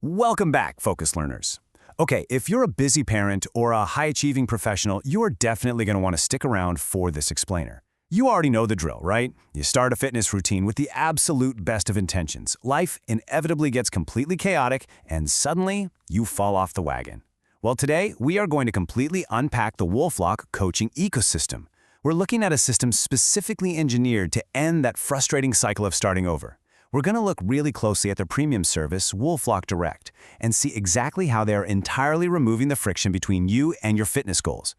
Welcome back, Focus Learners. Okay, if you're a busy parent or a high-achieving professional, you are definitely going to want to stick around for this explainer. You already know the drill, right? You start a fitness routine with the absolute best of intentions. Life inevitably gets completely chaotic, and suddenly, you fall off the wagon. Well, today, we are going to completely unpack the Wølflock coaching ecosystem. We're looking at a system specifically engineered to end that frustrating cycle of starting over. We're going to look really closely at their premium service, Wølflock Direct, and see exactly how they're entirely removing the friction between you and your fitness goals.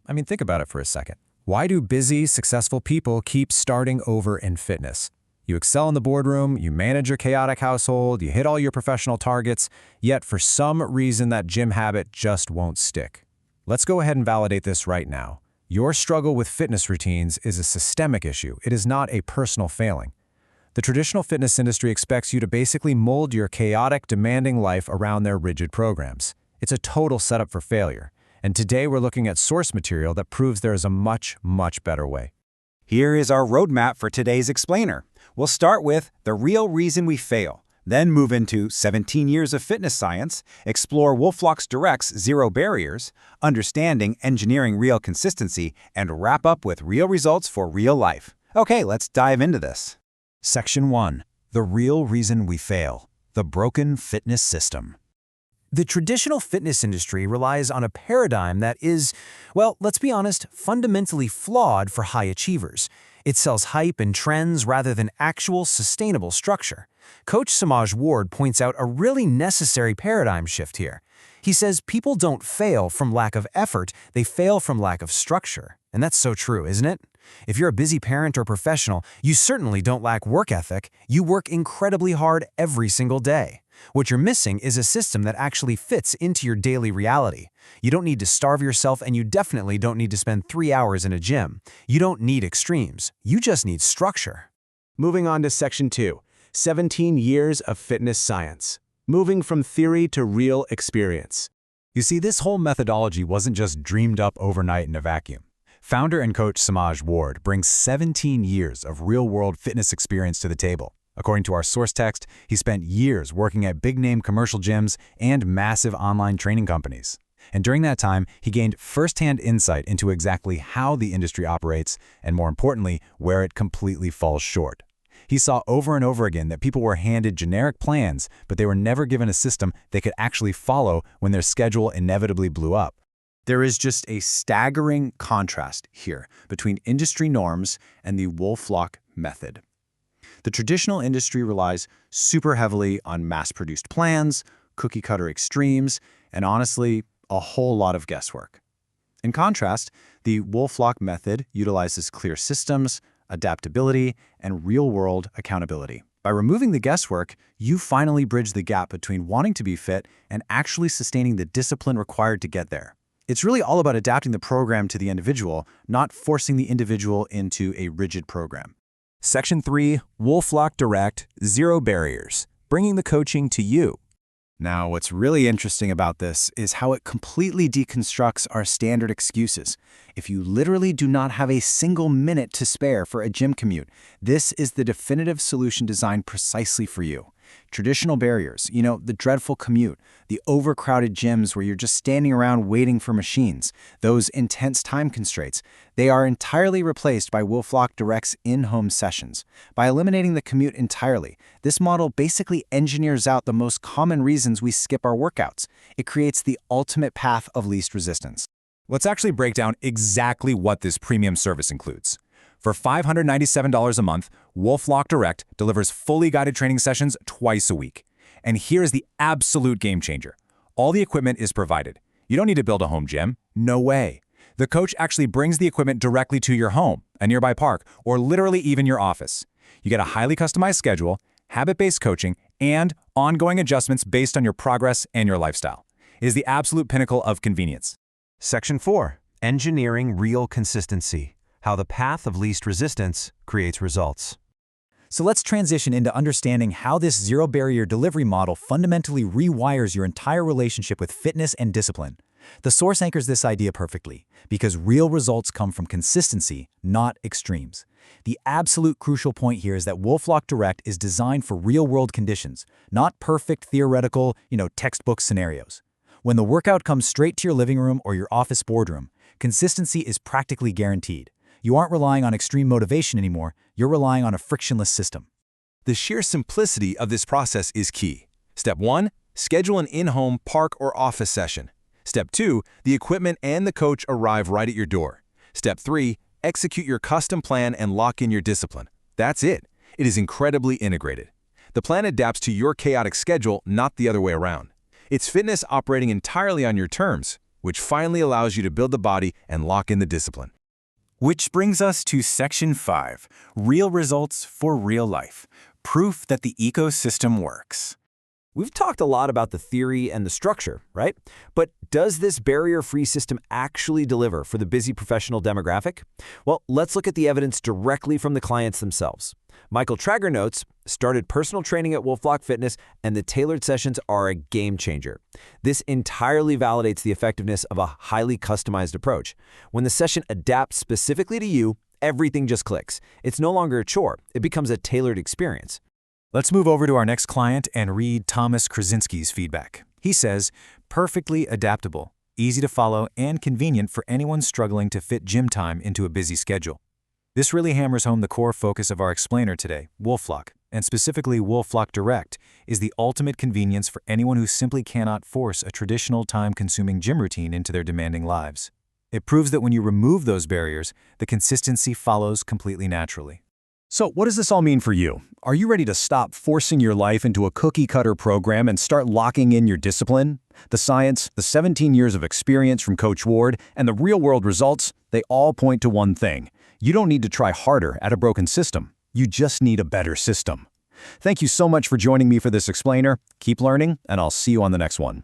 I mean, think about it for a second. Why do busy, successful people keep starting over in fitness? You excel in the boardroom, you manage your chaotic household, you hit all your professional targets, yet for some reason that gym habit just won't stick. Let's go ahead and validate this right now. Your struggle with fitness routines is a systemic issue. It is not a personal failing. The traditional fitness industry expects you to basically mold your chaotic, demanding life around their rigid programs. It's a total setup for failure. And today we're looking at source material that proves there is a much, much better way. Here is our roadmap for today's explainer. We'll start with the real reason we fail, then move into 17 years of fitness science, explore Wølflock's Direct's zero barriers, understanding engineering real consistency, and wrap up with real results for real life. Okay, let's dive into this. Section 1. The real reason we fail. The broken fitness system. The traditional fitness industry relies on a paradigm that is, well, let's be honest, fundamentally flawed for high achievers. It sells hype and trends rather than actual sustainable structure. Coach Samaj Ward points out a really necessary paradigm shift here. He says people don't fail from lack of effort, they fail from lack of structure. And that's so true, isn't it? If you're a busy parent or professional, you certainly don't lack work ethic. You work incredibly hard every single day. What you're missing is a system that actually fits into your daily reality. You don't need to starve yourself, and you definitely don't need to spend 3 hours in a gym. You don't need extremes. You just need structure. Moving on to Section 2, 17 years of fitness science. Moving from theory to real experience. You see, this whole methodology wasn't just dreamed up overnight in a vacuum. Founder and coach Samaj Ward brings 17 years of real-world fitness experience to the table. According to our source text, he spent years working at big-name commercial gyms and massive online training companies. And during that time, he gained first-hand insight into exactly how the industry operates and, more importantly, where it completely falls short. He saw over and over again that people were handed generic plans, but they were never given a system they could actually follow when their schedule inevitably blew up. There is just a staggering contrast here between industry norms and the Wølflock method. The traditional industry relies super heavily on mass-produced plans, cookie-cutter extremes, and honestly, a whole lot of guesswork. In contrast, the Wølflock method utilizes clear systems, adaptability, and real-world accountability. By removing the guesswork, you finally bridge the gap between wanting to be fit and actually sustaining the discipline required to get there. It's really all about adapting the program to the individual, not forcing the individual into a rigid program. Section 3. Wølflock Direct, zero barriers. Bringing the coaching to you. Now, what's really interesting about this is how it completely deconstructs our standard excuses. If you literally do not have a single minute to spare for a gym commute, this is the definitive solution designed precisely for you. Traditional barriers, the dreadful commute, the overcrowded gyms where you're just standing around waiting for machines, those intense time constraints, they are entirely replaced by Wølflock Direct's in-home sessions. By eliminating the commute entirely, this model basically engineers out the most common reasons we skip our workouts. It creates the ultimate path of least resistance. Let's actually break down exactly what this premium service includes. For $597 a month, Wølflock Direct delivers fully guided training sessions twice a week. And here's the absolute game changer. All the equipment is provided. You don't need to build a home gym. No way. The coach actually brings the equipment directly to your home, a nearby park, or literally even your office. You get a highly customized schedule, habit-based coaching, and ongoing adjustments based on your progress and your lifestyle. It is the absolute pinnacle of convenience. Section 4. Engineering real consistency. How the path of least resistance creates results. So let's transition into understanding how this zero-barrier delivery model fundamentally rewires your entire relationship with fitness and discipline. The source anchors this idea perfectly, because real results come from consistency, not extremes. The absolute crucial point here is that Wølflock Direct is designed for real-world conditions, not perfect theoretical, textbook scenarios. When the workout comes straight to your living room or your office boardroom, consistency is practically guaranteed. You aren't relying on extreme motivation anymore, you're relying on a frictionless system. The sheer simplicity of this process is key. Step 1, schedule an in-home, park, or office session. Step 2, the equipment and the coach arrive right at your door. Step 3, execute your custom plan and lock in your discipline. That's it. It is incredibly integrated. The plan adapts to your chaotic schedule, not the other way around. It's fitness operating entirely on your terms, which finally allows you to build the body and lock in the discipline. Which brings us to Section 5, Real Results for Real Life. Proof that the ecosystem works. We've talked a lot about the theory and the structure, right? But does this barrier-free system actually deliver for the busy professional demographic? Well, let's look at the evidence directly from the clients themselves. Michael Traeger notes, started personal training at Wølflock Fitness, and the tailored sessions are a game changer. This entirely validates the effectiveness of a highly customized approach. When the session adapts specifically to you, everything just clicks. It's no longer a chore. It becomes a tailored experience. Let's move over to our next client and read Thomas Krasinski's feedback. He says, perfectly adaptable, easy to follow, and convenient for anyone struggling to fit gym time into a busy schedule. This really hammers home the core focus of our explainer today, Wølflock, and specifically Wølflock Direct, is the ultimate convenience for anyone who simply cannot force a traditional time-consuming gym routine into their demanding lives. It proves that when you remove those barriers, the consistency follows completely naturally. So what does this all mean for you? Are you ready to stop forcing your life into a cookie-cutter program and start locking in your discipline? The science, the 17 years of experience from Coach Ward, and the real-world results, they all point to one thing. You don't need to try harder at a broken system. You just need a better system. Thank you so much for joining me for this explainer. Keep learning, and I'll see you on the next one.